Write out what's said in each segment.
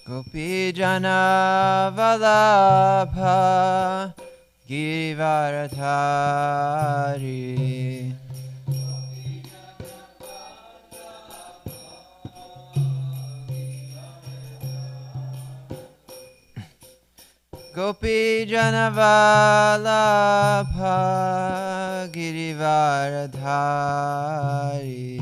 Gopi Jana Vallabha Girivaradhari Gopi Jana Vallabha Girivaradhari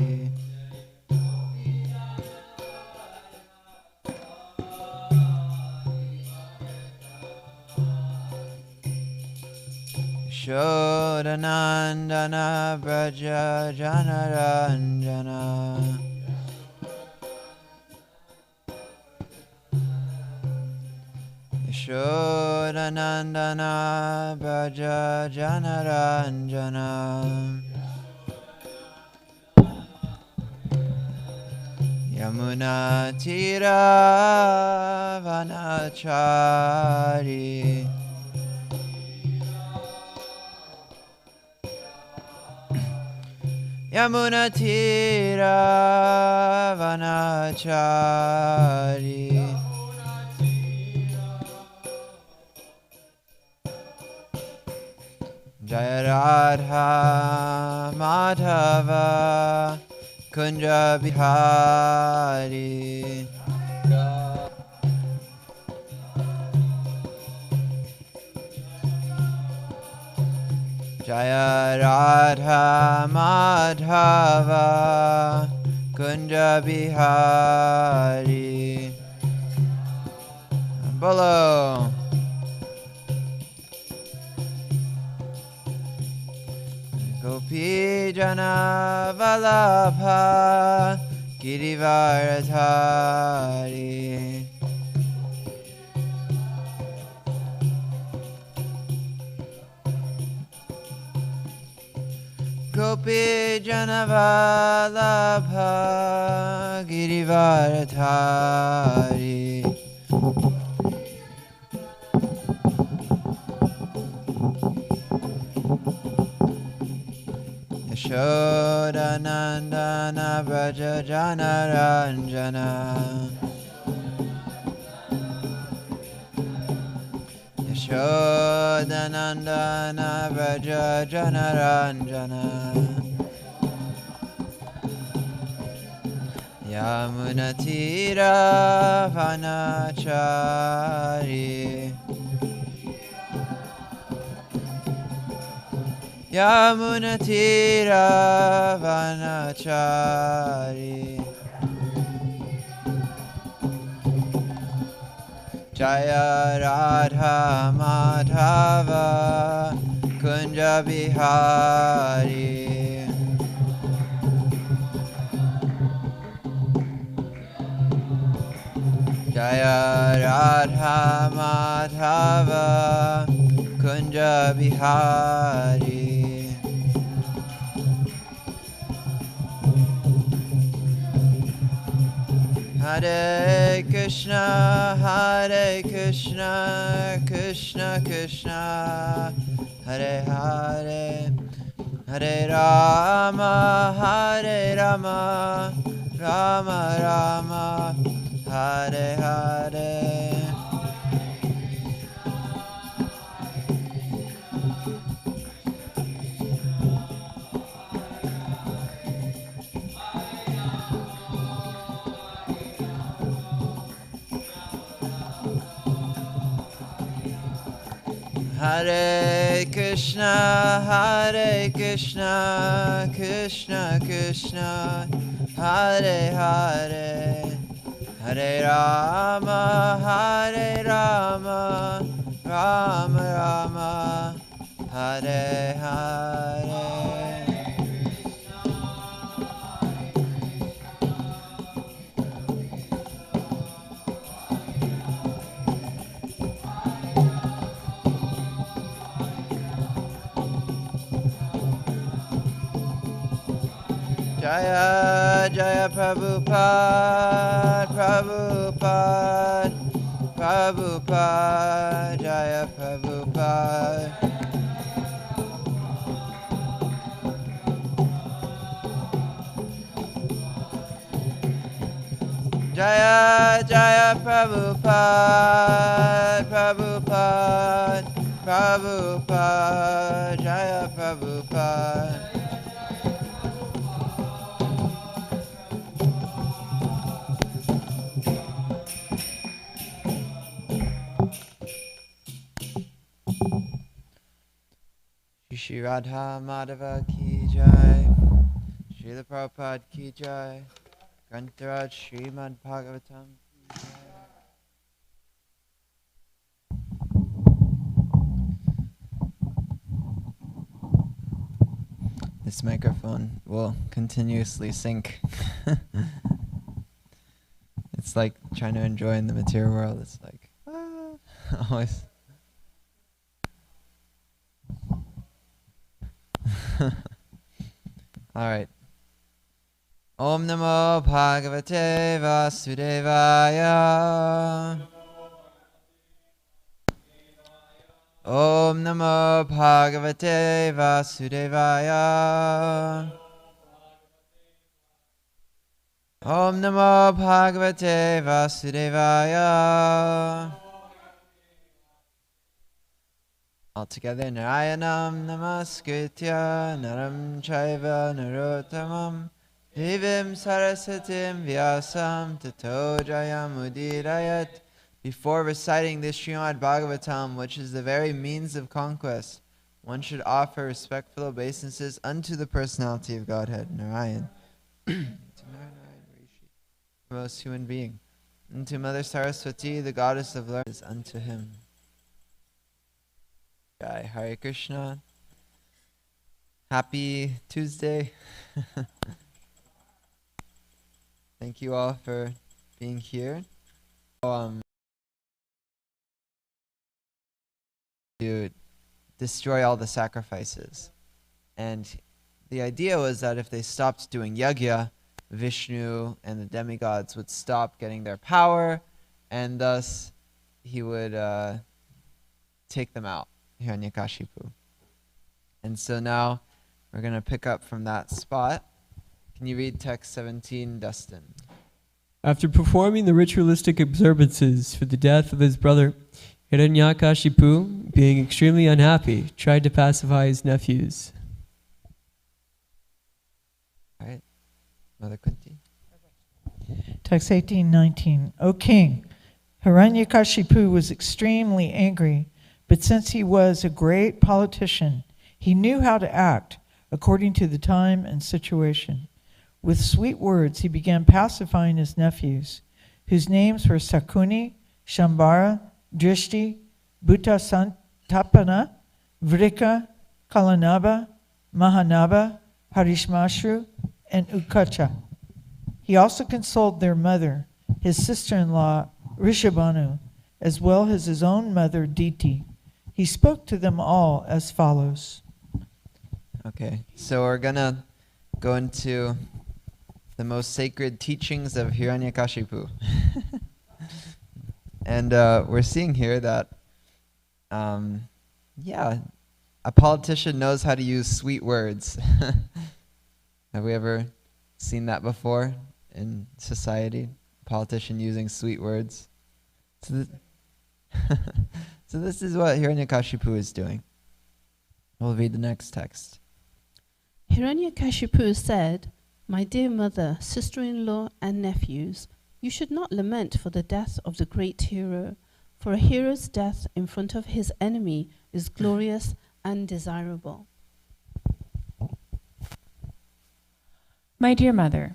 Shodanandana Braja Janaranjana Shodanandana Braja Janaranjana Yamuna Tira Vanachari Yamuna Tira Vanachari Jaya Radha Madhava Kunja Bihari Jaya Radha Madhava Kunja Bihari Bolo Gopi Jana Vallabha Girivaradhari Gopi Jana Vallabha Girivaradhari Yashodanandana Braja Janaranjana Yashodanandana Braja Janaranjana Yamuna Tira Vanachari Yamuna Tira Vanachari Jaya Radha Madhava Kunja Bihari Jaya Radha Madhava Kunja Bihari Hare Krishna, Krishna Krishna, Hare Hare, Hare Rama, Rama Rama, Hare Hare. Hare Krishna, Krishna Krishna, Hare Hare, Hare Rama, Rama Rama, Hare Hare. Jaya Jaya Prabhupada, Prabhupada, Jaya Prabhupada. Jaya Jaya Prabhupada, Prabhupada, Prabhupada, Jaya Prabhupada. Shri Radha Madhava Ki Jai, Srila Prabhupada Ki Jai, Grantaraj Srimad Bhagavatam Ki Jai. This microphone will continuously sync. It's like trying to enjoy in the material world. It's like, always. All right. Om Namo Bhagavate Vasudevaya. Om Namo Bhagavate Vasudevaya. Om Namo Bhagavate Vasudevaya. All together, Narayanam Namaskritya Naram Chaiva Narottamam Devim Sarasatim Vyasam Tato Jayamudirayat. Before reciting this Srimad Bhagavatam, which is the very means of conquest, one should offer respectful obeisances unto the personality of Godhead, Narayan, most human being, and to Mother Saraswati, the goddess of learning, is unto him. Jai Hare Krishna. Happy Tuesday. Thank you all for being here. To destroy all the sacrifices. And the idea was that if they stopped doing yajna, Vishnu and the demigods would stop getting their power, and thus he would take them out, Hiranyakashipu. And so now we're going to pick up from that spot. Can you read text 17, Dustin? After performing the ritualistic observances for the death of his brother, Hiranyakashipu, being extremely unhappy, tried to pacify his nephews. All right. Mother Kunti. Text 18:19. O king, Hiranyakashipu was extremely angry, but since he was a great politician, he knew how to act according to the time and situation. With sweet words, he began pacifying his nephews, whose names were Sakuni, Shambhara, Drishti, Bhuta Santapana, Vrika, Kalanaba, Mahanaba, Harishmashru, and Ukacha. He also consoled their mother, his sister-in-law Rishabhanu, as well as his own mother Diti. He spoke to them all as follows. Okay, so we're gonna go into the most sacred teachings of Hiranyakashipu. And we're seeing here that, a politician knows how to use sweet words. Have we ever seen that before in society? A politician using sweet words? So this is what Hiranyakashipu is doing. We'll read the next text. Hiranyakashipu said, "My dear mother, sister-in-law, and nephews, you should not lament for the death of the great hero, for a hero's death in front of his enemy is glorious and desirable." My dear mother,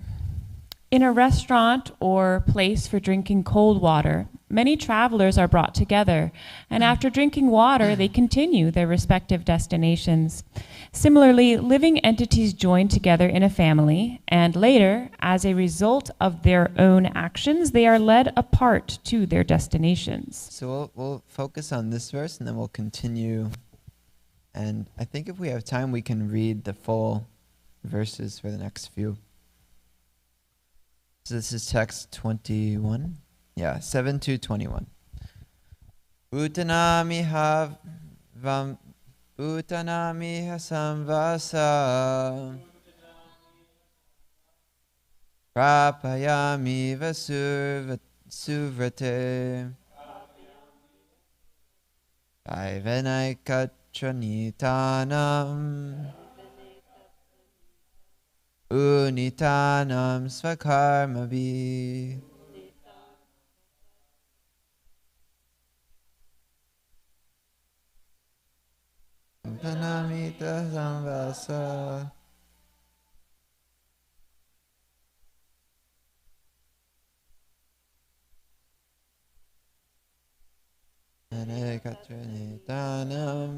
in a restaurant or place for drinking cold water, many travelers are brought together, and after drinking water, they continue their respective destinations. Similarly, living entities join together in a family, and later, as a result of their own actions, they are led apart to their destinations. So we'll focus on this verse, and then we'll continue. And I think if we have time, we can read the full verses for the next few. So this is text 21. Yeah, 7 to 21. Utanamiha samvasa Prapayami suvrate. Vaivanaikachanitanam. Unitanam svakarmavi. Dhanamita samvasa. Vaivanaikachanitanam.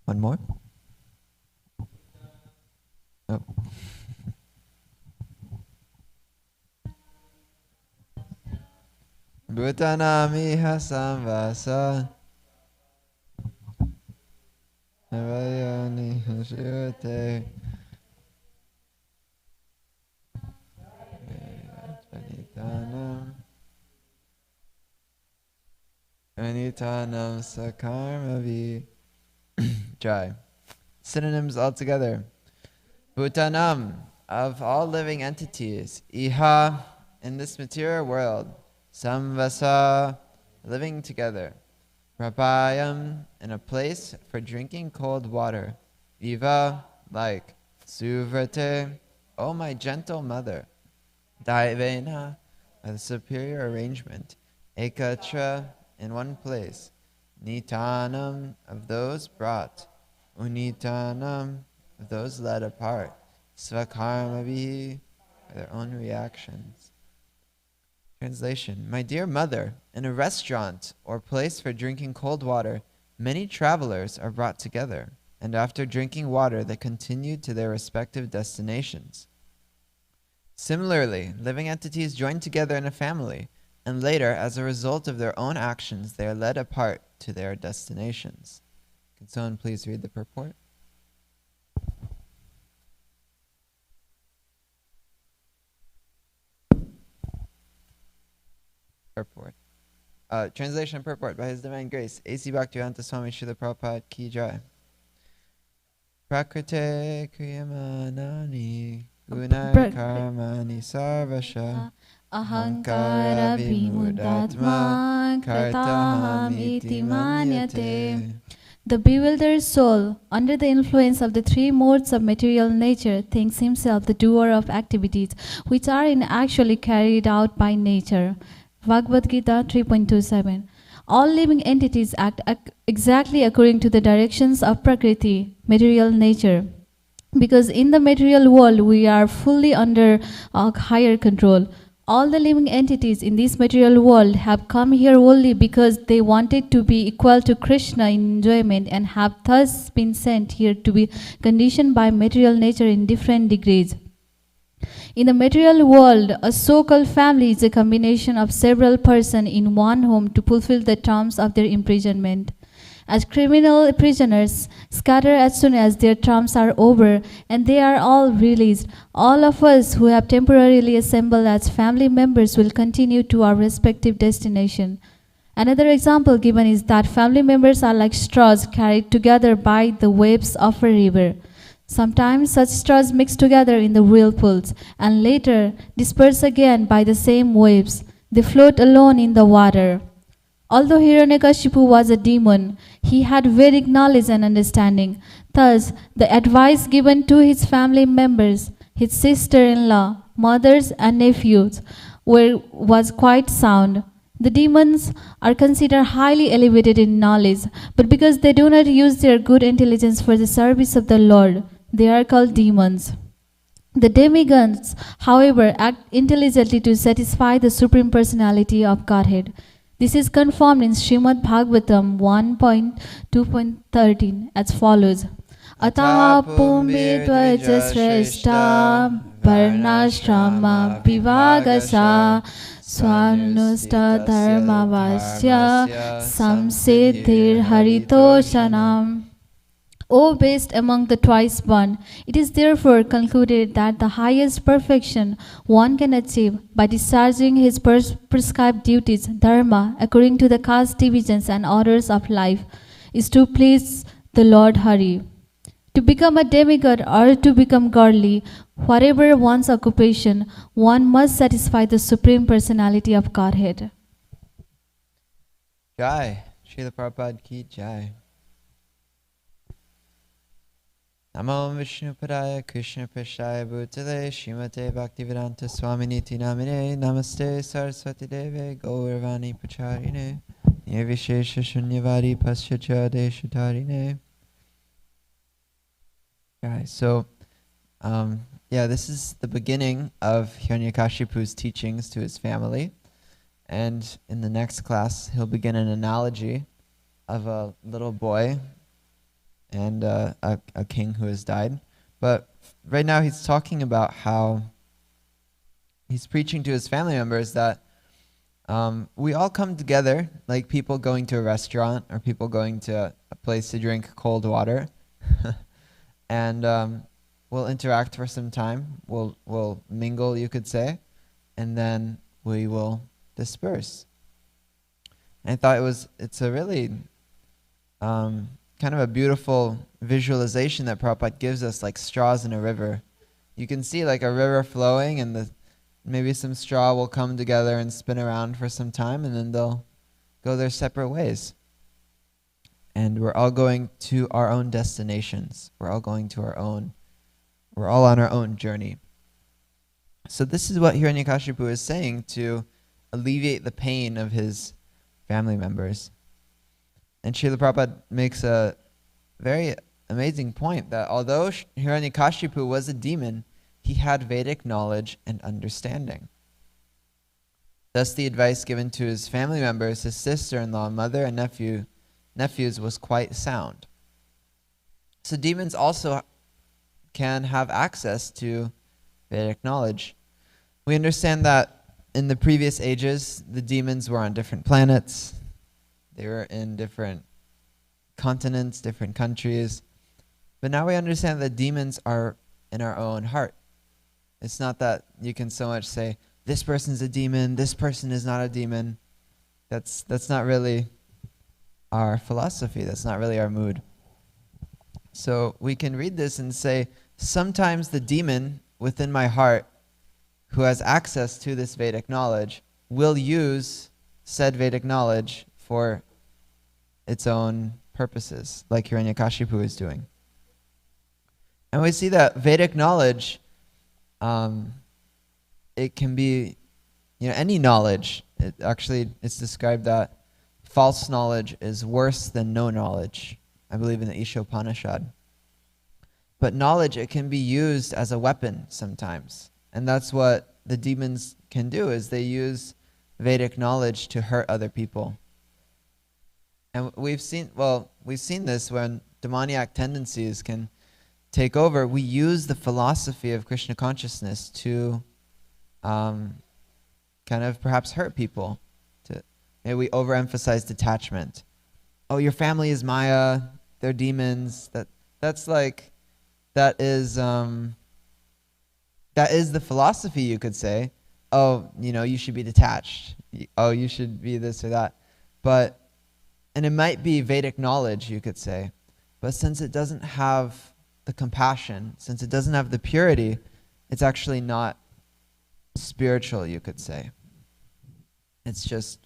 One more? Oh. Bhutanamiha samvasa. Navayani hashivate. Anitanam sakarmavi. Jai. Synonyms altogether. Bhutanam, of all living entities. Iha, in this material world. Samvasa, living together. Prapayam, in a place for drinking cold water. Iva, like. Suvrate, O my gentle mother. Daivena, a superior arrangement. Ekatra, in one place. Nitanam, of those brought. Unitanam, of those led apart. Svakarmavi, by their own reactions. Translation. My dear mother, in a restaurant or place for drinking cold water, many travelers are brought together, and after drinking water they continue to their respective destinations. Similarly, living entities join together in a family, and later, as a result of their own actions, they are led apart to their destinations. Can someone please read the purport? Purport. Translation and purport by His Divine Grace, A.C. Bhaktivedanta Swami Srila Prabhupada Ki Jai. Prakrite kriyamanani gunai karmani sarvasha ahankara vimudatma kartahamiti manyate. The bewildered soul, under the influence of the three modes of material nature, thinks himself the doer of activities which are actually carried out by nature. Bhagavad Gita 3.27. All living entities act exactly according to the directions of Prakriti, material nature. Because in the material world we are fully under higher control. All the living entities in this material world have come here only because they wanted to be equal to Krishna in enjoyment and have thus been sent here to be conditioned by material nature in different degrees. In the material world, a so-called family is a combination of several persons in one home to fulfill the terms of their imprisonment. As criminal prisoners scatter as soon as their terms are over and they are all released, all of us who have temporarily assembled as family members will continue to our respective destination. Another example given is that family members are like straws carried together by the waves of a river. Sometimes such straws mix together in the whirlpools and later disperse again by the same waves. They float alone in the water. Although Hiranyakashipu was a demon, he had Vedic knowledge and understanding. Thus, the advice given to his family members, his sister-in-law, mothers and nephews, was quite sound. The demons are considered highly elevated in knowledge, but because they do not use their good intelligence for the service of the Lord, they are called demons. The demigods, however, act intelligently to satisfy the Supreme Personality of Godhead. This is confirmed in Srimad Bhagavatam 1.2.13 as follows. Ataha pumbi dvaja shreshta varnashrama vivagasa swanusta dharmavasya samsiddhir haritoshanam. O best among the twice born, it is therefore concluded that the highest perfection one can achieve by discharging his prescribed duties, dharma, according to the caste divisions and orders of life, is to please the Lord Hari. To become a demigod or to become godly, whatever one's occupation, one must satisfy the Supreme Personality of Godhead. Jai. Srila Prabhupada ki jai. Namo Vishnu Padaya Krishna Prashaya Bhutale Srimate Bhaktivedanta Swaminiti Namine Namaste Saraswati Deve Gauravani Pacharine Nirvishesha Shunyavadi Paschacha Deshatarine. Guys, so this is the beginning of Hiranyakashipu's teachings to his family, and in the next class he'll begin an analogy of a little boy and a king who has died. But right now he's talking about how he's preaching to his family members that we all come together like people going to a restaurant or people going to a place to drink cold water. And we'll interact for some time. We'll mingle, you could say, and then we will disperse. And I thought it's a really kind of a beautiful visualization that Prabhupada gives us, like straws in a river. You can see like a river flowing, and maybe some straw will come together and spin around for some time, and then they'll go their separate ways. And we're all going to our own destinations. We're all on our own journey. So this is what Hiranyakashipu is saying to alleviate the pain of his family members. And Srila Prabhupada makes a very amazing point that although Hiranyakashipu was a demon, he had Vedic knowledge and understanding. Thus the advice given to his family members, his sister-in-law, mother, and nephews was quite sound. So demons also can have access to Vedic knowledge. We understand that in the previous ages, the demons were on different planets. They were in different continents, different countries. But now we understand that demons are in our own heart. It's not that you can so much say, this person's a demon, this person is not a demon. That's not really our philosophy. That's not really our mood. So we can read this and say, sometimes the demon within my heart who has access to this Vedic knowledge will use said Vedic knowledge for its own purposes, like Hiranyakashipu is doing. And we see that Vedic knowledge, it can be, any knowledge. It's described that false knowledge is worse than no knowledge, I believe in the Ishopanishad. But knowledge, it can be used as a weapon sometimes. And that's what the demons can do, is they use Vedic knowledge to hurt other people. And we've seen this when demoniac tendencies can take over. We use the philosophy of Krishna consciousness to kind of perhaps hurt people. Maybe we overemphasize detachment. Oh, your family is Maya, they're demons. That is the philosophy, you could say. Oh, you should be detached. Oh, you should be this or that. And it might be Vedic knowledge, you could say. But since it doesn't have the compassion, since it doesn't have the purity, it's actually not spiritual, you could say. It's just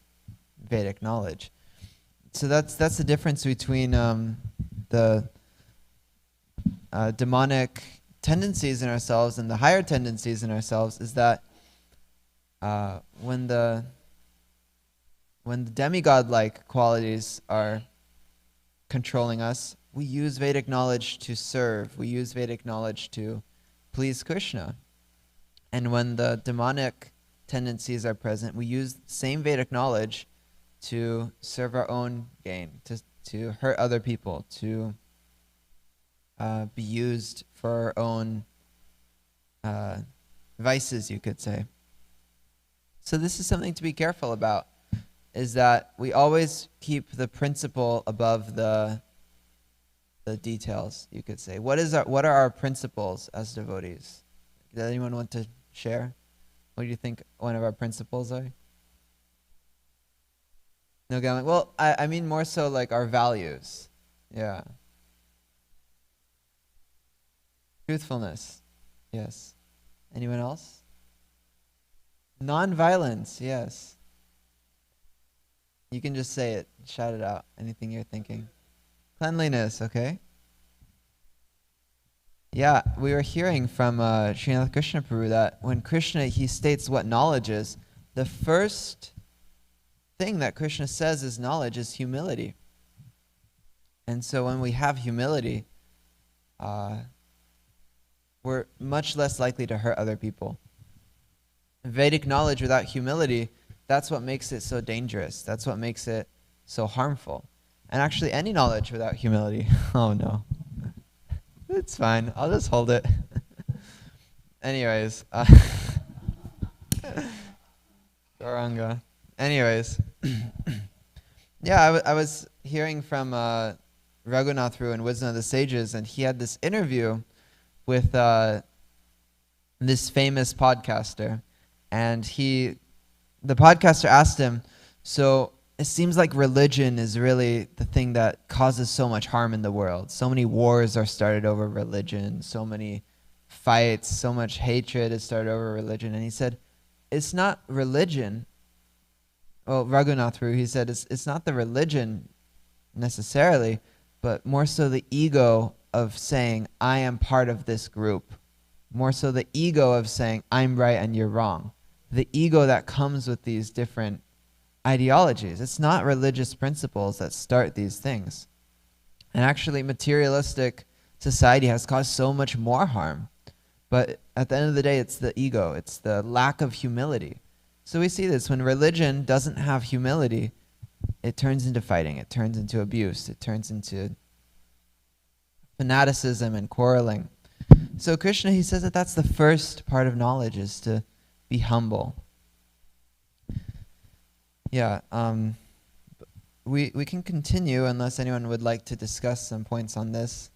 Vedic knowledge. So that's the difference between the demonic tendencies in ourselves and the higher tendencies in ourselves, is that when the when the demigod-like qualities are controlling us, we use Vedic knowledge to serve. We use Vedic knowledge to please Krishna. And when the demonic tendencies are present, we use the same Vedic knowledge to serve our own gain, to hurt other people, to be used for our own vices, you could say. So this is something to be careful about, is that we always keep the principle above the details, you could say. What are our principles as devotees? Does anyone want to share? What do you think one of our principles are? No, Galen? Well, I mean more so like our values. Yeah. Truthfulness. Yes. Anyone else? Non-violence. Yes. You can just say it. Shout it out. Anything you're thinking. Cleanliness. Okay. Yeah, we were hearing from Srinath Krishna Prabhu that when Krishna, he states what knowledge is, the first thing that Krishna says is knowledge is humility. And so when we have humility, we're much less likely to hurt other people. Vedic knowledge without humility, that's what makes it so dangerous. That's what makes it so harmful. And actually any knowledge without humility, oh no. It's fine. I'll just hold it. Anyways. Gauranga. Anyways. Yeah, I was hearing from Raghunathru and Wisdom of the Sages, and he had this interview with this famous podcaster. And the podcaster asked him, so it seems like religion is really the thing that causes so much harm in the world. So many wars are started over religion, so many fights, so much hatred is started over religion. And he said, it's not religion. Well, Raghunathru, he said, it's not the religion necessarily, but more so the ego of saying, I am part of this group. More so the ego of saying, I'm right and you're wrong. The ego that comes with these different ideologies. It's not religious principles that start these things. And actually, materialistic society has caused so much more harm. But at the end of the day, it's the ego. It's the lack of humility. So we see this. When religion doesn't have humility, it turns into fighting. It turns into abuse. It turns into fanaticism and quarreling. So Krishna, he says that that's the first part of knowledge, is to be humble. Yeah, we can continue unless anyone would like to discuss some points on this.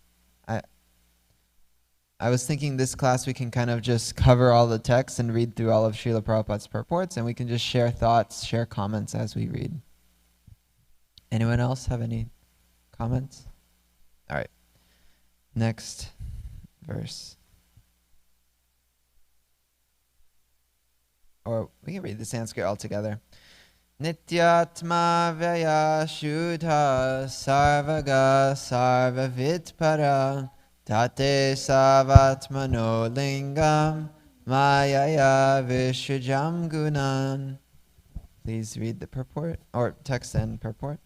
I was thinking this class we can kind of just cover all the texts and read through all of Srila Prabhupada's purports, and we can just share thoughts, share comments as we read. Anyone else have any comments? All right. Next verse. Or we can read the Sanskrit altogether. Nityatma Vyaya Shuddha Sarvaga Sarvavitpara Tate Savatmano Lingam Mayaya Vishujam Gunan. Please read the purport, or text and purport.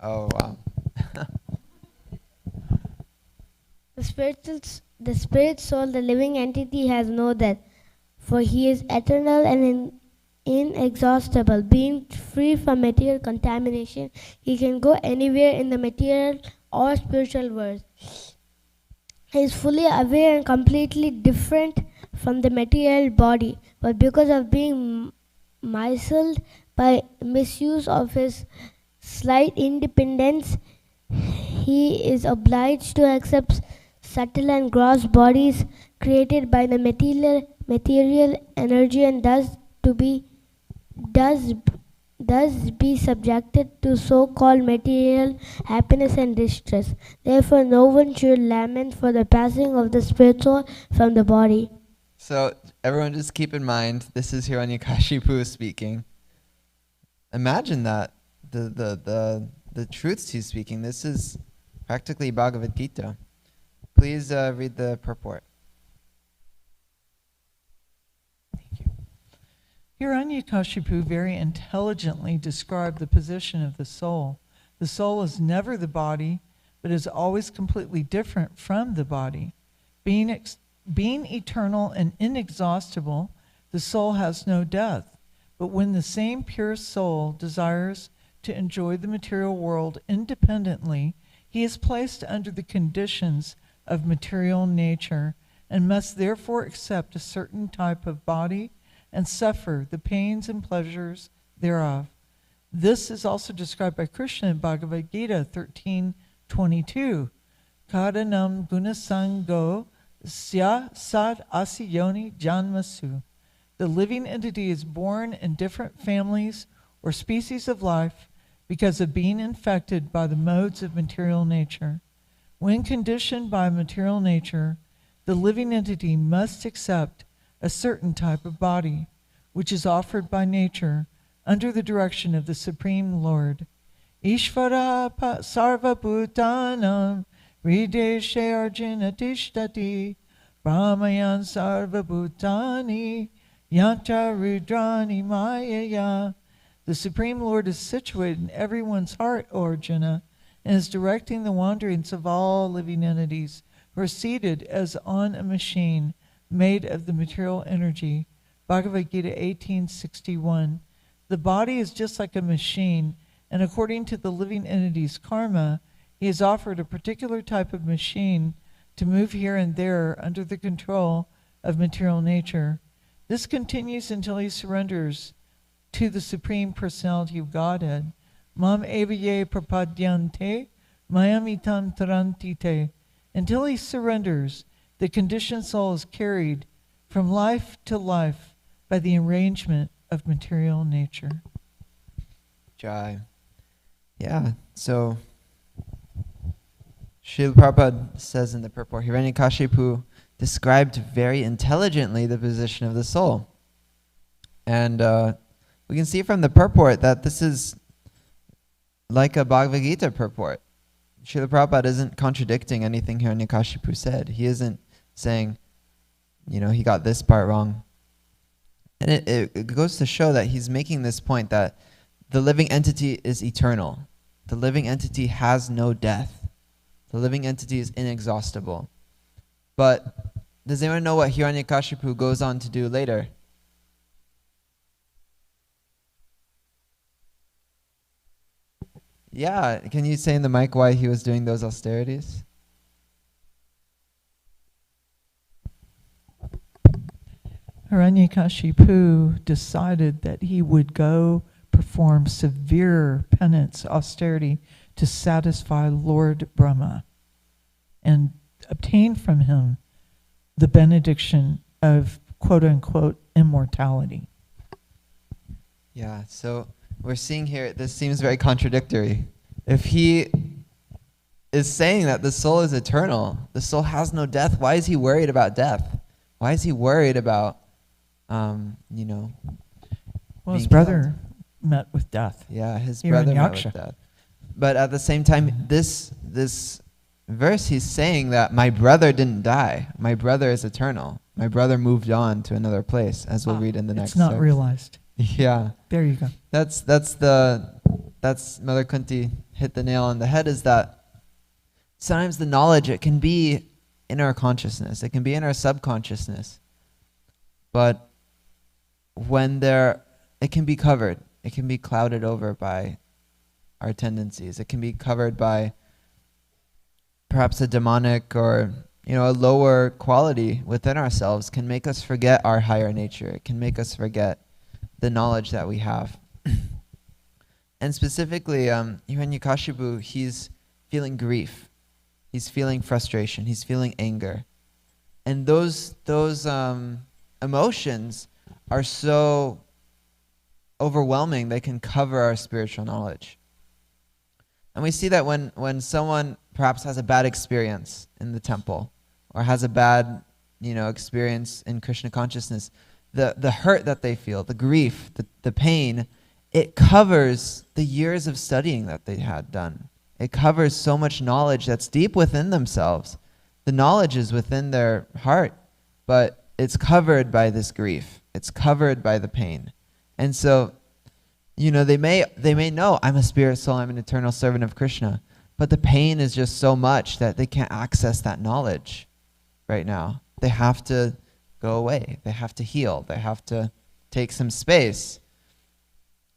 Oh, wow. The spirit soul, the living entity, has no death, for he is eternal and inexhaustible. Being free from material contamination, he can go anywhere in the material or spiritual world. He is fully aware and completely different from the material body, but because of being misled by misuse of his slight independence, he is obliged to accept subtle and gross bodies created by the material energy, and thus be subjected to so-called material happiness and distress. Therefore, no one should lament for the passing of the spirit soul from the body. So everyone just keep in mind, this is Hiranyakashipu speaking. Imagine that, the truths he's speaking. This is practically Bhagavad Gita. Please read the purport. Thank you. Hiranyakashipu very intelligently described the position of the soul. The soul is never the body, but is always completely different from the body. Being eternal and inexhaustible, the soul has no death. But when the same pure soul desires to enjoy the material world independently, he is placed under the conditions of material nature and must therefore accept a certain type of body and suffer the pains and pleasures thereof. This is also described by Krishna in Bhagavad Gita 13:22. Karanam gunasango sya sad asiyoni janmasu. The living entity is born in different families or species of life because of being infected by the modes of material nature. When conditioned by material nature, the living entity must accept a certain type of body, which is offered by nature under the direction of the Supreme Lord. Ishvara sarva bhutanam hrideshe arjuna tishtati brahmayan sarva bhutani yanta rudrani mayaya. The Supreme Lord is situated in everyone's heart, O Arjuna, and is directing the wanderings of all living entities who are seated as on a machine made of the material energy. Bhagavad Gita 18:61. The body is just like a machine, and according to the living entity's karma, he is offered a particular type of machine to move here and there under the control of material nature. This continues until he surrenders to the Supreme Personality of Godhead. Mam evaye prapadyante mayamitam tarantite. Until he surrenders, the conditioned soul is carried from life to life by the arrangement of material nature. Jai. Yeah, so Srila Prabhupada says in the purport, Hiranyakashipu described very intelligently the position of the soul. And we can see from the purport that this is like a Bhagavad Gita purport. Srila Prabhupada isn't contradicting anything Hiranyakashipu said. He isn't saying, he got this part wrong. And it goes to show that he's making this point that the living entity is eternal. The living entity has no death. The living entity is inexhaustible. But does anyone know what Hiranyakashipu goes on to do later? Yeah, can you say in the mic why he was doing those austerities? Hiranyakashipu decided that he would go perform severe penance, austerity, to satisfy Lord Brahma and obtain from him the benediction of quote-unquote immortality. Yeah, so we're seeing here, this seems very contradictory. If he is saying that the soul is eternal, the soul has no death, why is he worried about death? Why is he worried about, Well, his brother met with death. Yeah, his brother met with death. But at the same time, this verse, he's saying that my brother didn't die. My brother is eternal. My brother moved on to another place, as we'll read in the next It's not verse. realized. Yeah. There you go. That's Mother Kunti hit the nail on the head, is that sometimes the knowledge, it can be in our consciousness. It can be in our subconsciousness. But when it can be covered. It can be clouded over by our tendencies. It can be covered by perhaps a demonic or a lower quality within ourselves can make us forget our higher nature. It can make us forget the knowledge that we have. And specifically, Hiranyakashipu, he's feeling grief. He's feeling frustration. He's feeling anger. And those emotions are so overwhelming, they can cover our spiritual knowledge. And we see that when someone perhaps has a bad experience in the temple, or has a bad, experience in Krishna consciousness, the hurt that they feel, the grief, the pain, it covers the years of studying that they had done. It covers so much knowledge that's deep within themselves. The knowledge is within their heart, but it's covered by this grief. It's covered by the pain. And so, they may know I'm a spirit soul, I'm an eternal servant of Krishna, but the pain is just so much that they can't access that knowledge right now. They have to go away. They have to heal. They have to take some space.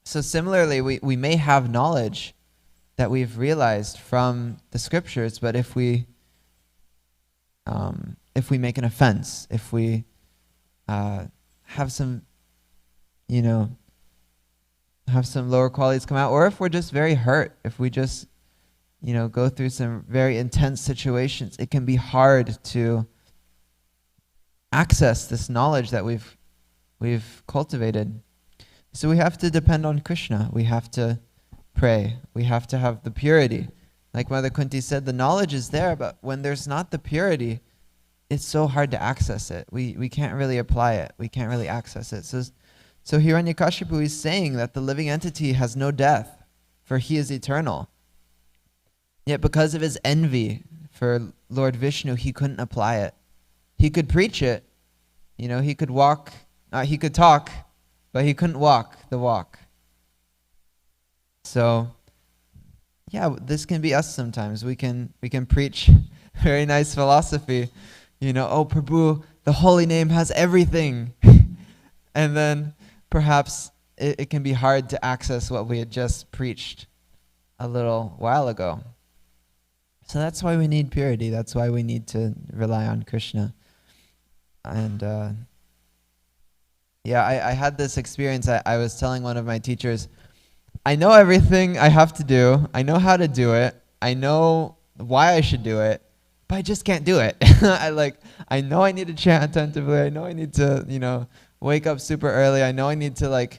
So similarly, we may have knowledge that we've realized from the scriptures, but if we make an offense, if we have some lower qualities come out, or if we're just very hurt, if we just go through some very intense situations, it can be hard to access this knowledge that we've cultivated. So we have to depend on Krishna. We have to pray. We have to have the purity. Like Mother Kunti said, the knowledge is there, but when there's not the purity, it's so hard to access it. We can't really apply it. We can't really access it. So Hiranyakashipu is saying that the living entity has no death, for he is eternal. Yet because of his envy for Lord Vishnu, he couldn't apply it. He could preach it, he could walk, he could talk, but he couldn't walk the walk. So, yeah, this can be us sometimes. We can preach very nice philosophy, oh Prabhu, the holy name has everything. And then perhaps it can be hard to access what we had just preached a little while ago. So that's why we need purity. That's why we need to rely on Krishna. And I had this experience. I was telling one of my teachers, I know everything I have to do. I know how to do it. I know why I should do it, but I just can't do it. I know I need to chant attentively. I know I need to, wake up super early. I know I need to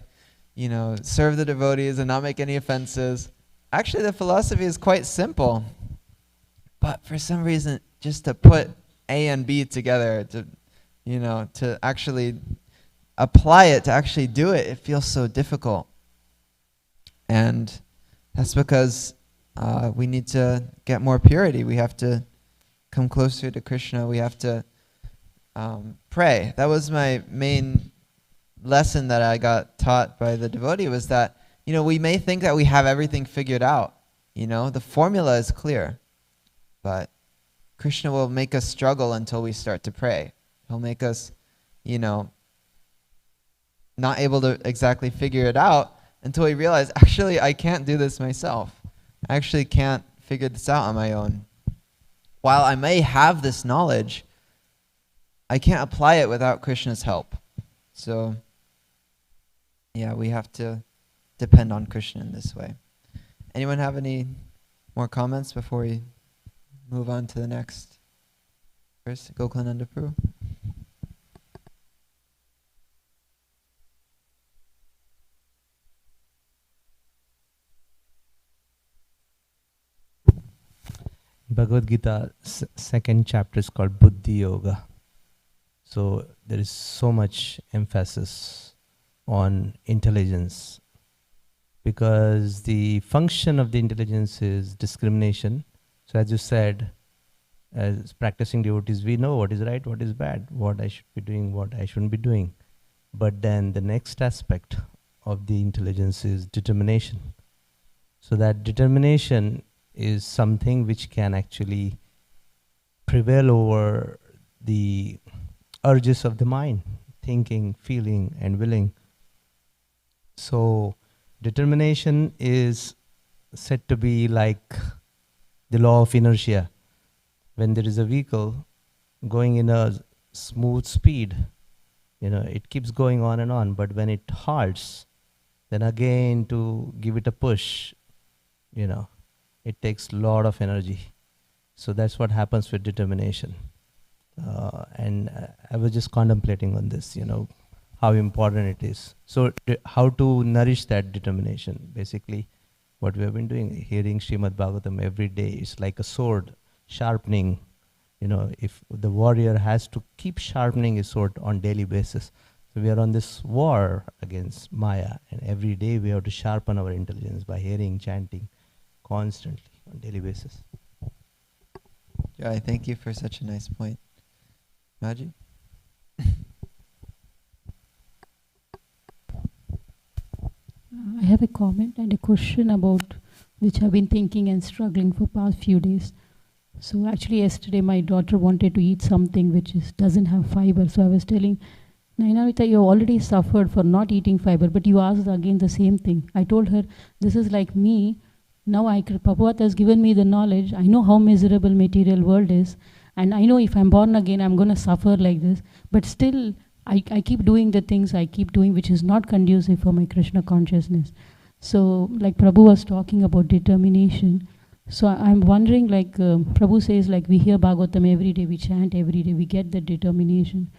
serve the devotees and not make any offenses. Actually, the philosophy is quite simple. But for some reason, just to put A and B together, to actually apply it, to actually do it, it feels so difficult. And that's because we need to get more purity. We have to come closer to Krishna. We have to pray. That was my main lesson that I got taught by the devotee, was that, we may think that we have everything figured out. The formula is clear. But Krishna will make us struggle until we start to pray. He'll make us, not able to exactly figure it out until we realize, actually, I can't do this myself. I actually can't figure this out on my own. While I may have this knowledge, I can't apply it without Krishna's help. So, we have to depend on Krishna in this way. Anyone have any more comments before we move on to the next verse? Gokulananda Prabhu. Bhagavad Gita second chapter is called Buddhi Yoga. So there is so much emphasis on intelligence, because the function of the intelligence is discrimination. So as you said, as practicing devotees, we know what is right, what is bad, what I should be doing, what I shouldn't be doing. But then the next aspect of the intelligence is determination. So that determination is something which can actually prevail over the urges of the mind, thinking, feeling, and willing. So determination is said to be like the law of inertia. When there is a vehicle going in a smooth speed, it keeps going on and on. But when it halts, then again to give it a push, it takes a lot of energy. So that's what happens with determination. And I was just contemplating on this, how important it is. So how to nourish that determination? Basically, what we have been doing, hearing Srimad Bhagavatam every day, is like a sword sharpening. If the warrior has to keep sharpening his sword on daily basis. So we are on this war against Maya, and every day we have to sharpen our intelligence by hearing, chanting constantly on daily basis. Yeah, I thank you for such a nice point. Maji? have a comment and a question about which I've been thinking and struggling for past few days. So actually yesterday my daughter wanted to eat something which doesn't have fiber. So I was telling, Nainamita, you already suffered for not eating fiber, but you asked again the same thing. I told her, this is like me. Now Prabhupada has given me the knowledge. I know how miserable material world is. And I know if I'm born again, I'm going to suffer like this. But still, I keep doing the things I keep doing, which is not conducive for my Krishna consciousness. So like Prabhu was talking about determination. So I'm wondering, like Prabhu says, like we hear Bhagavatam every day, we chant every day, we get the determination.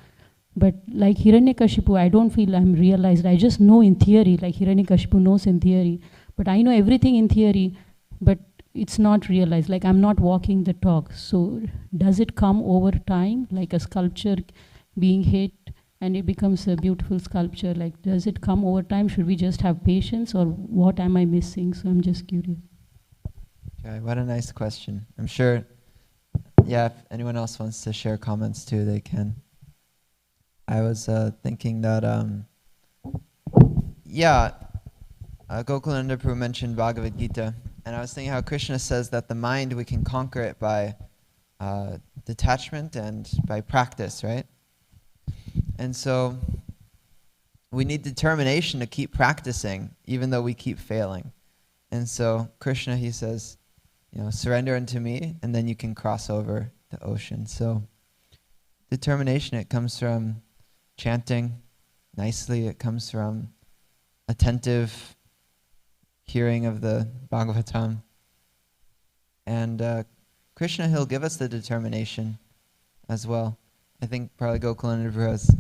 But like Hiranyakashipu, I don't feel I'm realized. I just know in theory, like Hiranyakashipu knows in theory. But I know everything in theory, but it's not realized. Like I'm not walking the talk. So does it come over time, like a sculpture being hit and it becomes a beautiful sculpture? Like does it come over time? Should we just have patience, or what am I missing? So I'm just curious. Okay, what a nice question. I'm sure, yeah, if anyone else wants to share comments too, they can. I was thinking that, Gokulananda Prabhu mentioned Bhagavad Gita, and I was thinking how Krishna says that the mind, we can conquer it by detachment and by practice, right? And so we need determination to keep practicing, even though we keep failing. And so Krishna, he says, surrender unto me, and then you can cross over the ocean. So determination, it comes from chanting nicely. It comes from attentive hearing of the Bhagavatam. And Krishna, he'll give us the determination as well. I think probably Gokulananda Prabhu has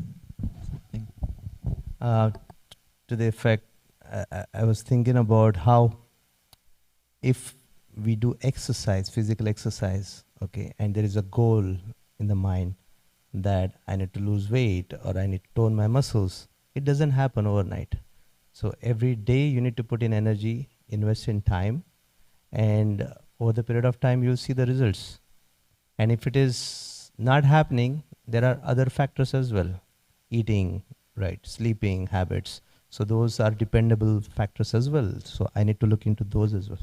something. To the effect, I was thinking about how if we do exercise, physical exercise, okay, and there is a goal in the mind that I need to lose weight or I need to tone my muscles, it doesn't happen overnight. So every day you need to put in energy, invest in time, and over the period of time you'll see the results. And if it is not happening, there are other factors as well. Eating, right, sleeping habits. So those are dependable factors as well. So I need to look into those as well.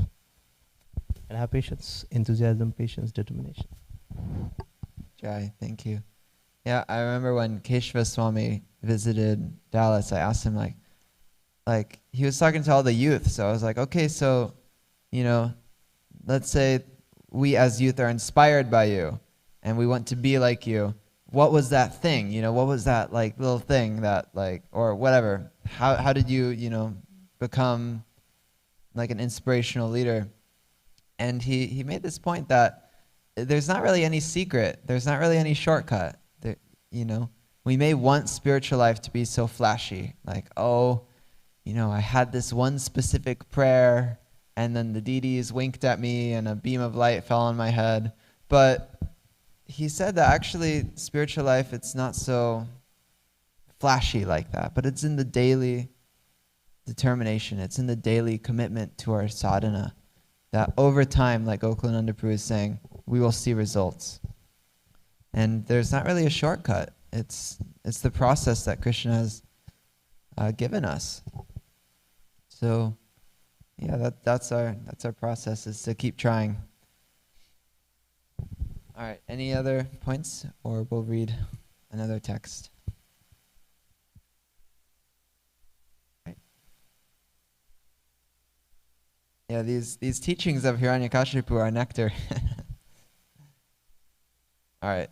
And have patience, enthusiasm, patience, determination. Jai, thank you. Yeah, I remember when Keshava Swami visited Dallas, I asked him like he was talking to all the youth. So I was like, okay, so, let's say we as youth are inspired by you and we want to be like you. What was that thing? What was that like little thing that or whatever? How did you, become like an inspirational leader? And he made this point that there's not really any secret. There's not really any shortcut. We may want spiritual life to be so flashy, like, I had this one specific prayer, and then the deities winked at me, and a beam of light fell on my head. But he said that actually spiritual life, it's not so flashy like that, but it's in the daily determination. It's in the daily commitment to our sadhana, that over time, like Gokulananda Prabhu is saying, we will see results. And there's not really a shortcut. It's the process that Krishna has given us. So, yeah, that's our process, is to keep trying. All right, any other points, or we'll read another text. Right. Yeah, these teachings of Hiranyakashipu are nectar. All right.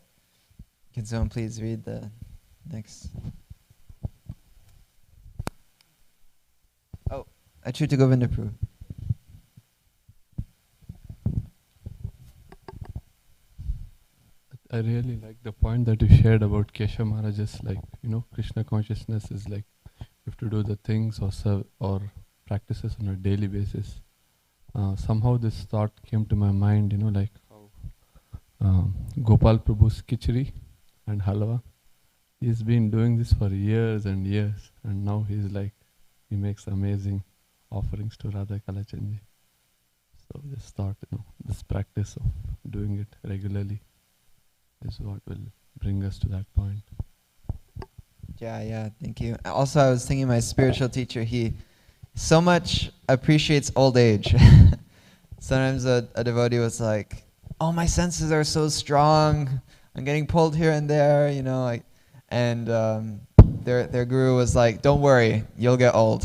Can someone please read the next? Oh, Achyuta Govinda Prabhu. I really like the point that you shared about Kesha Maharaj's, Krishna consciousness is like you have to do the things or serve or practices on a daily basis. Somehow this thought came to my mind, like how Gopal Prabhu's Kichri and Halwa, he's been doing this for years and years, and now he makes amazing offerings to Radha Kalachandji. So just thought, this practice of doing it regularly is what will bring us to that point. Yeah, thank you. Also, I was thinking my spiritual teacher, he so much appreciates old age. Sometimes a devotee was like, "Oh, my senses are so strong. I'm getting pulled here and there, you know." And their guru was like, "Don't worry, you'll get old.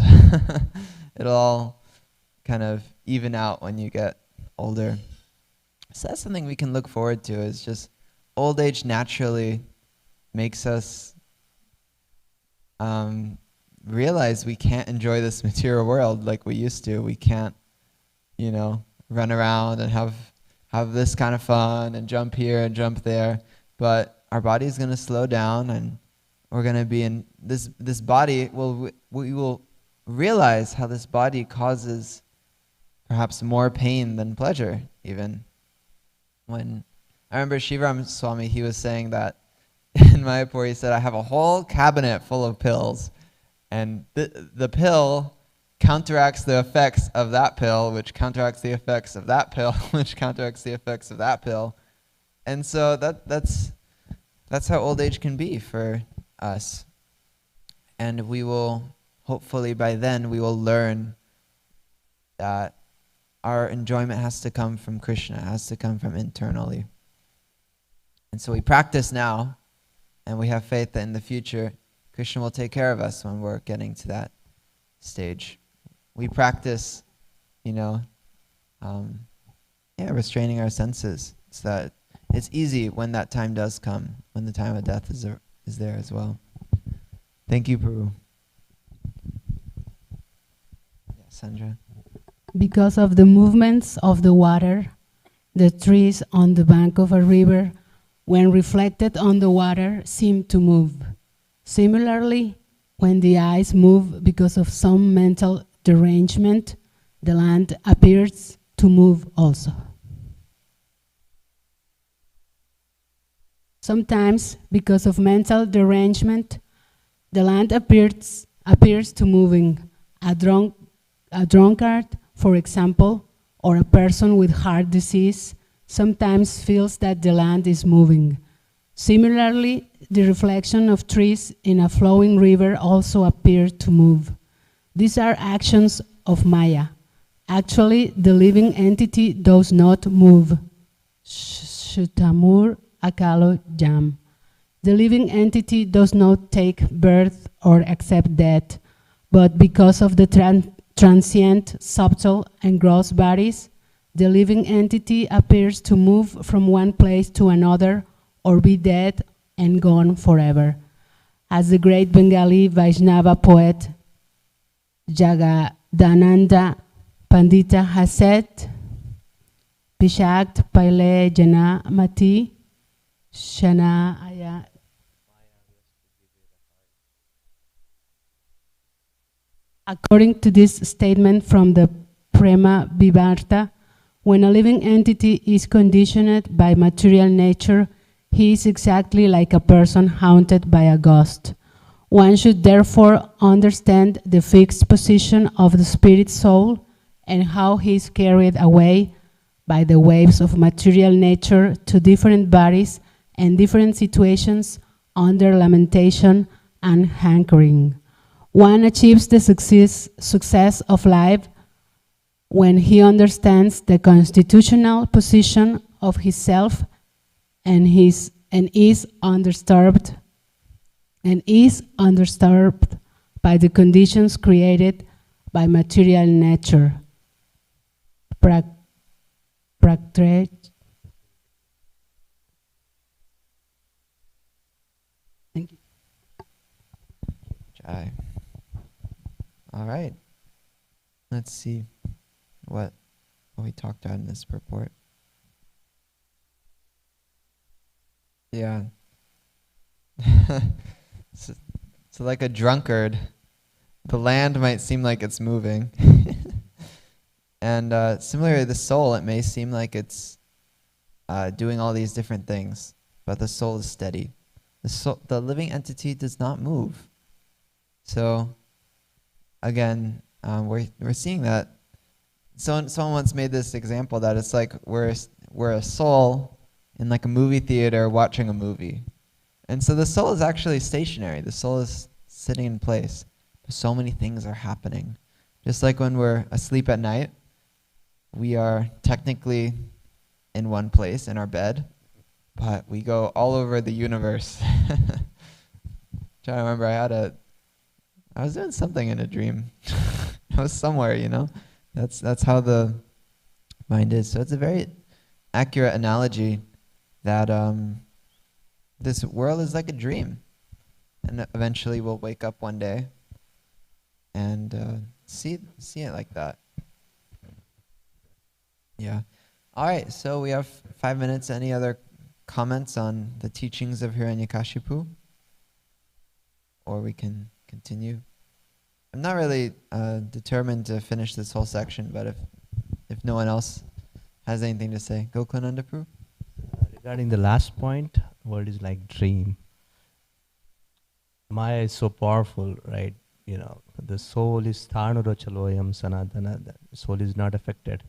It'll all kind of even out when you get older." So that's something we can look forward to. Is just old age naturally makes us realize we can't enjoy this material world like we used to. We can't, run around and have this kind of fun and jump here and jump there. But our body is going to slow down, and we're going to be in this body. We will realize how this body causes perhaps more pain than pleasure. Even when I remember Shivaram Swami, he was saying that in Mayapur, he said, "I have a whole cabinet full of pills, and the pill counteracts the effects of that pill, which counteracts the effects of that pill, which counteracts the effects of that pill." And so that's how old age can be for us. And we will, hopefully by then, we will learn that our enjoyment has to come from Krishna, it has to come from internally. And so we practice now, and we have faith that in the future, Krishna will take care of us when we're getting to that stage. We practice, restraining our senses, so that it's easy when that time does come, when the time of death is there as well. Thank you, Prabhu. Yeah, Sandra. Because of the movements of the water, the trees on the bank of a river, when reflected on the water, seem to move. Similarly, when the eyes move because of some mental derangement, the land appears to move also. Sometimes, because of mental derangement, the land appears to moving. A drunkard, for example, or a person with heart disease, sometimes feels that the land is moving. Similarly, the reflection of trees in a flowing river also appear to move. These are actions of Maya. Actually, the living entity does not move. Shutamur Akalo Jam. The living entity does not take birth or accept death, but because of the transient, subtle, and gross bodies, the living entity appears to move from one place to another or be dead and gone forever. As the great Bengali Vaishnava poet Jagadananda Pandita has said, Pishakt Paile Jana Mati Shana Aya. According to this statement from the Prema Vivarta, when a living entity is conditioned by material nature, he is exactly like a person haunted by a ghost. One should therefore understand the fixed position of the spirit soul and how he is carried away by the waves of material nature to different bodies and different situations under lamentation and hankering. One achieves the success of life when he understands the constitutional position of his self and is undisturbed by the conditions created by material nature. Thank you. Jai. All right. Let's see what we talked about in this purport. Yeah. So like a drunkard, the land might seem like it's moving. And similarly, the soul, it may seem like it's doing all these different things, but the soul is steady. The living entity does not move. So, again, we're seeing that. Someone once made this example that it's like we're a soul in like a movie theater watching a movie. And so the soul is actually stationary. The soul is sitting in place. But so many things are happening. Just like when we're asleep at night, we are technically in one place in our bed, but we go all over the universe. Trying to remember, I was doing something in a dream. I was somewhere, That's how the mind is. So it's a very accurate analogy that this world is like a dream, and eventually we'll wake up one day and see it like that. Yeah. All right. So we have 5 minutes. Any other comments on the teachings of Hiranyakashipu? Or we can continue. I'm not really determined to finish this whole section, but if no one else has anything to say, Gokulananda Prabhu? Regarding the last point, world is like dream. Maya is so powerful, right? The soul is Thanurachaloyam Sanatana. The soul is not affected.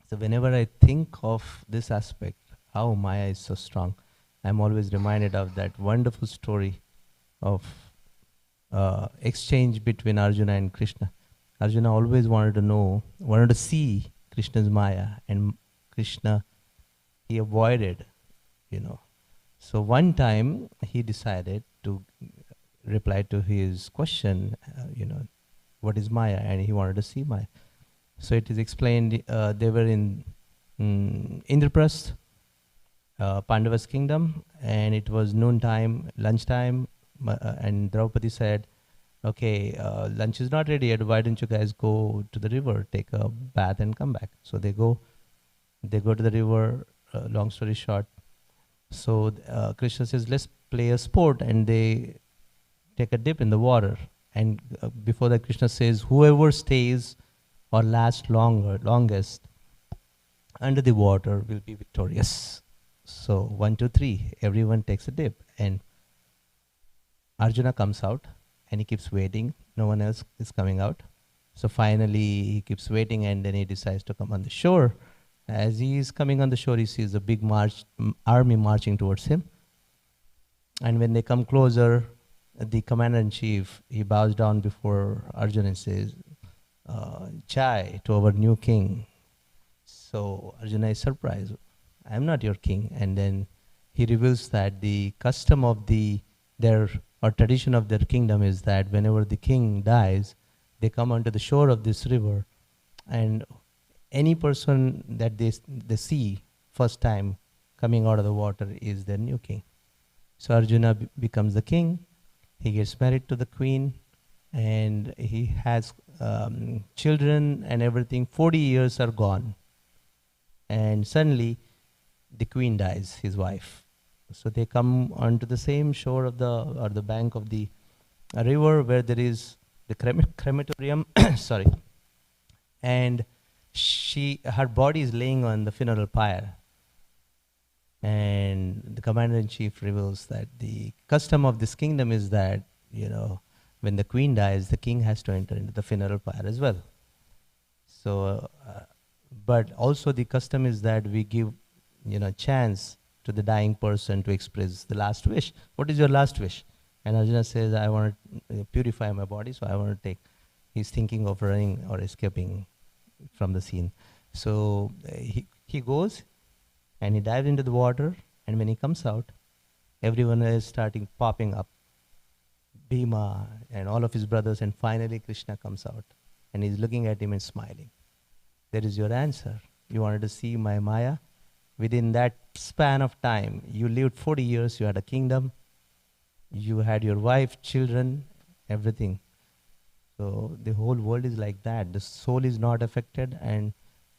So whenever I think of this aspect, how Maya is so strong, I'm always reminded of that wonderful story of exchange between Arjuna and Krishna. Arjuna always wanted to see Krishna's Maya, and Krishna, he avoided, So one time he decided to reply to his question, what is Maya, and he wanted to see Maya. So it is explained, they were in Indraprasth, Pandava's kingdom, and it was noontime, lunchtime, and Draupadi said, okay, lunch is not ready yet, why don't you guys go to the river, take a bath and come back. So they go to the river, long story short. So Krishna says, let's play a sport, and they take a dip in the water. And before that, Krishna says, whoever stays or lasts longest under the water will be victorious. So 1, 2, 3, everyone takes a dip, and Arjuna comes out, and he keeps waiting. No one else is coming out. So finally, he keeps waiting, and then he decides to come on the shore. As he is coming on the shore, he sees a big army marching towards him. And when they come closer, the commander-in-chief, he bows down before Arjuna and says, Jai to our new king. So Arjuna is surprised. I am not your king. And then he reveals that the custom of their tradition of their kingdom is that whenever the king dies, they come onto the shore of this river, and any person that they see first time coming out of the water is their new king. So Arjuna becomes the king. He gets married to the queen, and he has children and everything. 40 years are gone, and suddenly the queen dies, his wife. So they come onto the same shore of the bank of the river where there is the crematorium, sorry, and her body is laying on the funeral pyre. And the commander-in-chief reveals that the custom of this kingdom is that, when the queen dies, the king has to enter into the funeral pyre as well. So, but also the custom is that we give, chance to the dying person to express the last wish. What is your last wish? And Arjuna says, I want to purify my body, so I want to take. He's thinking of running or escaping from the scene. So he goes, and he dives into the water, and when he comes out, everyone is starting popping up. Bhima and all of his brothers, and finally Krishna comes out, and he's looking at him and smiling. There is your answer. You wanted to see my Maya? Within that span of time, you lived 40 years, you had a kingdom, you had your wife, children, everything. So the whole world is like that. The soul is not affected, and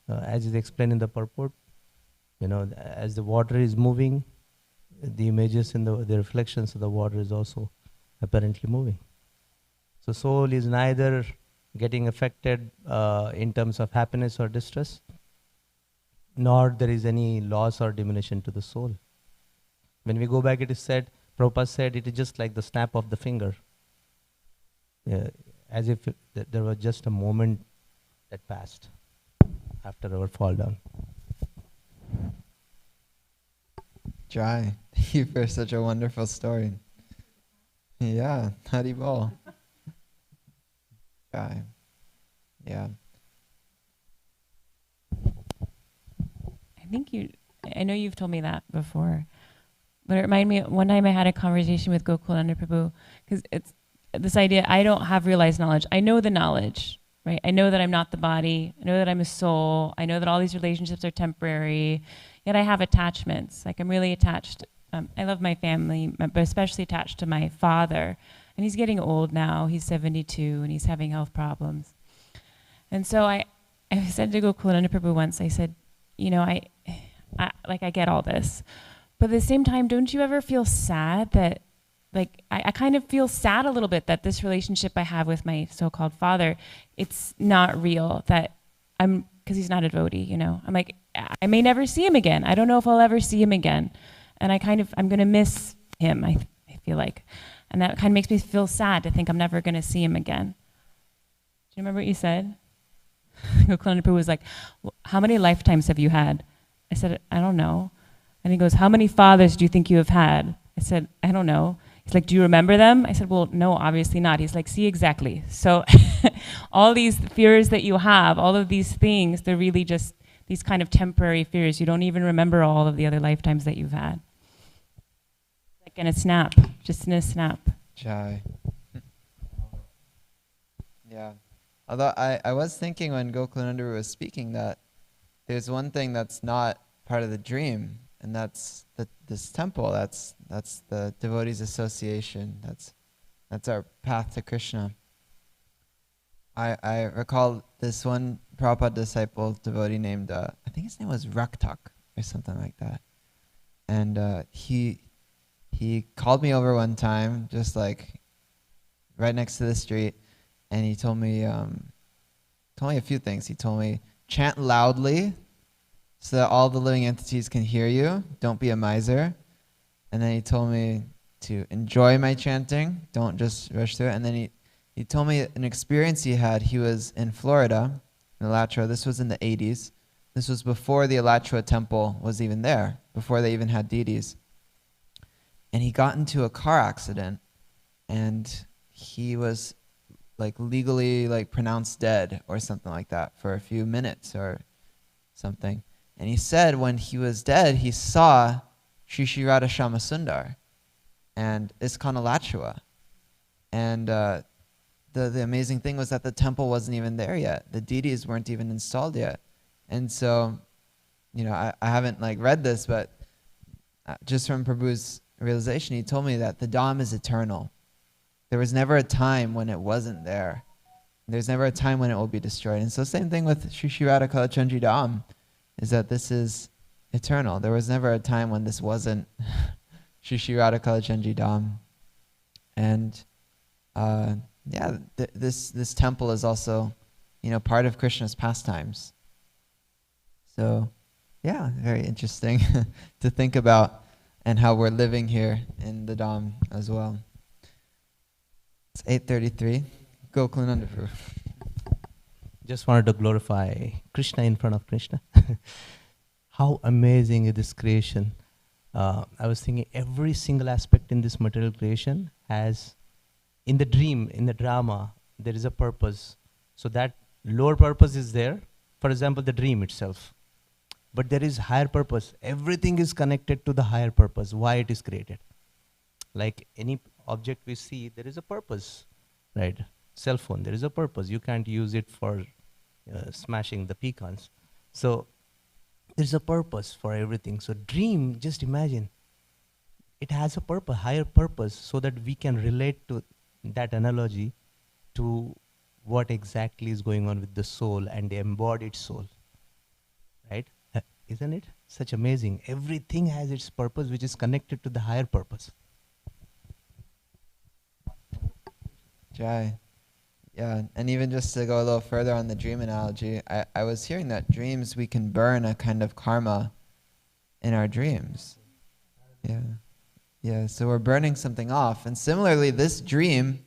as is explained in the purport, as the water is moving, the images in the reflections of the water is also apparently moving. So soul is neither getting affected in terms of happiness or distress, nor there is any loss or diminution to the soul. When we go back, it is said, Prabhupada said, it is just like the snap of the finger. As if there was just a moment that passed after our fall down. Jai, thank you for such a wonderful story. Yeah, Haribol. Jai. Yeah. I know you've told me that before, but it reminded me, one time I had a conversation with Gokulananda Prabhu, because it's this idea, I don't have realized knowledge. I know the knowledge, right? I know that I'm not the body. I know that I'm a soul. I know that all these relationships are temporary, yet I have attachments. Like I'm really attached. I love my family, but especially attached to my father. And he's getting old now. He's 72 and he's having health problems. And so I said to Gokulananda Prabhu once, I said, you know, I get all this. But at the same time, don't you ever feel sad that, like, I kind of feel sad a little bit that this relationship I have with my so-called father, it's not real, that because he's not a devotee, you know. I'm like, I may never see him again. I don't know if I'll ever see him again. And I'm going to miss him, I feel like. And that kind of makes me feel sad to think I'm never going to see him again. Do you remember what you said? Gokulananda Prabhu was like, how many lifetimes have you had? I said, I don't know. And he goes, how many fathers do you think you have had? I said, I don't know. He's like, do you remember them? I said, well, no, obviously not. He's like, see, exactly. So all these fears that you have, all of these things, they're really just these kind of temporary fears. You don't even remember all of the other lifetimes that you've had. Like in a snap, just in a snap. Jai. Yeah. Although I was thinking when Gokulananda was speaking that there's one thing that's not part of the dream, and that's this temple. That's the devotees' association. That's our path to Krishna. I recall this one Prabhupada disciple devotee named I think his name was Raktak or something like that, and he called me over one time, just like right next to the street, and he told me a few things. He told me, chant loudly so that all the living entities can hear you. Don't be a miser. And then he told me to enjoy my chanting. Don't just rush through it. And then he told me an experience he had. He was in Florida, in Alachua. This was in the 80s. This was before the Alachua temple was even there, before they even had deities. And he got into a car accident, and he was like legally like pronounced dead or something like that for a few minutes or something. And he said when he was dead, he saw Sri Sri Radha Shama Sundar and Iskon Alachua. And the amazing thing was that the temple wasn't even there yet. The deities weren't even installed yet. And so, you know, I haven't like read this, but just from Prabhu's realization, he told me that the Dham is eternal. There was never a time when it wasn't there. There's never a time when it will be destroyed. And so same thing with Sri Sri Radha Kalachandji Dham, is that this is eternal. There was never a time when this wasn't Sri Sri Radha Kalachandji Dham. And this temple is also, you know, part of Krishna's pastimes. So, yeah, very interesting to think about, and how we're living here in the Dham as well. It's 8:33. Gokulananda Prabhu. Just wanted to glorify Krishna in front of Krishna. How amazing is this creation. I was thinking every single aspect in this material creation has, in the dream, in the drama, there is a purpose. So that lower purpose is there. For example, the dream itself. But there is higher purpose. Everything is connected to the higher purpose, why it is created. Like any object we see, there is a purpose, right? Cell phone, there is a purpose. You can't use it for smashing the pecans. So there's a purpose for everything. So dream, just imagine, it has a purpose, higher purpose, so that we can relate to that analogy to what exactly is going on with the soul and the embodied soul, right? Isn't it such amazing? Everything has its purpose, which is connected to the higher purpose. Jai. Yeah, and even just to go a little further on the dream analogy, I was hearing that dreams, we can burn a kind of karma in our dreams. Yeah, so we're burning something off. And similarly, this dream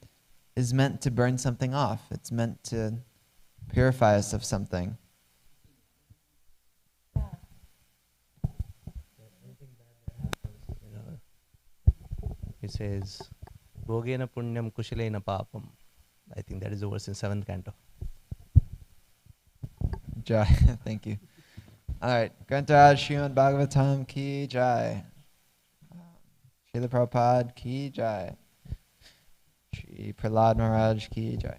is meant to burn something off. It's meant to purify us of something. It says, Bhogena punyam kushalena papam. I think that is the verse in 7th canto. jai. Thank you. All right. Grantaraj Srimad Bhagavatam ki jai. Srila Prabhupada ki jai. Shri Prahlad Maharaj ki jai.